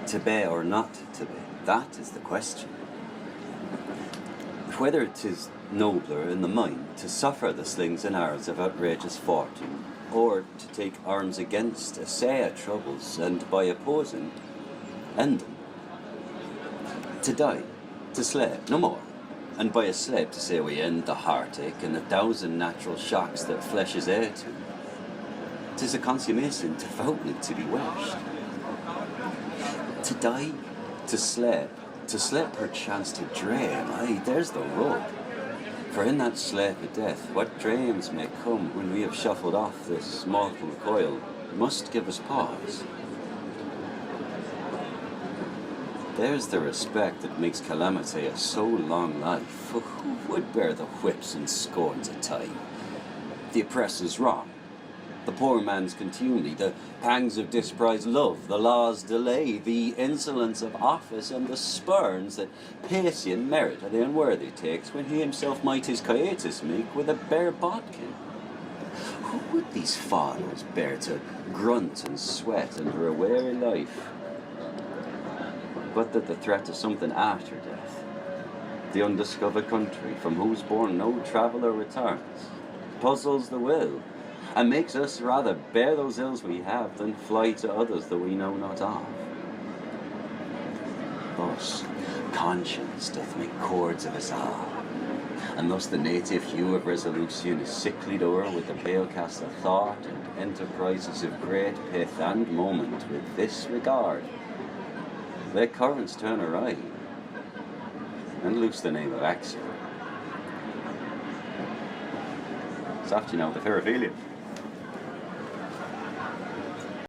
To be or not to be, that is the question. Whether it is nobler in the mind to suffer the slings and arrows of outrageous fortune, or to take arms against essay troubles and by opposing, end them. To die, to slay, no more, and by a slave to say we end the heartache and 1,000 natural shocks that flesh is heir to. 'Tis a consummation devoutly to be wished. To die, to sleep perchance to dream, aye, there's the rub. For in that sleep of death, what dreams may come when we have shuffled off this mortal coil must give us pause. There's the respect that makes calamity a so long life, for who would bear the whips and scorns of time? The oppressor's wrong, the poor man's contumely, the pangs of disprized love, the law's delay, the insolence of office, and the spurns that Pacian merit the unworthy takes when he himself might his quietus make with a bare bodkin. Who would these fathers bear to grunt and sweat under a weary life? But that the threat of something after death, the undiscovered country from whose bourne no traveller returns, puzzles the will, and makes us rather bear those ills we have than fly to others that we know not of. Thus, conscience doth make cords of us all, and thus the native hue of resolution is sicklied o'er with the pale cast of thought and enterprises of great pith and moment with this regard. Let currents turn awry, and loose the name of action. It's after you know the Paraphilian.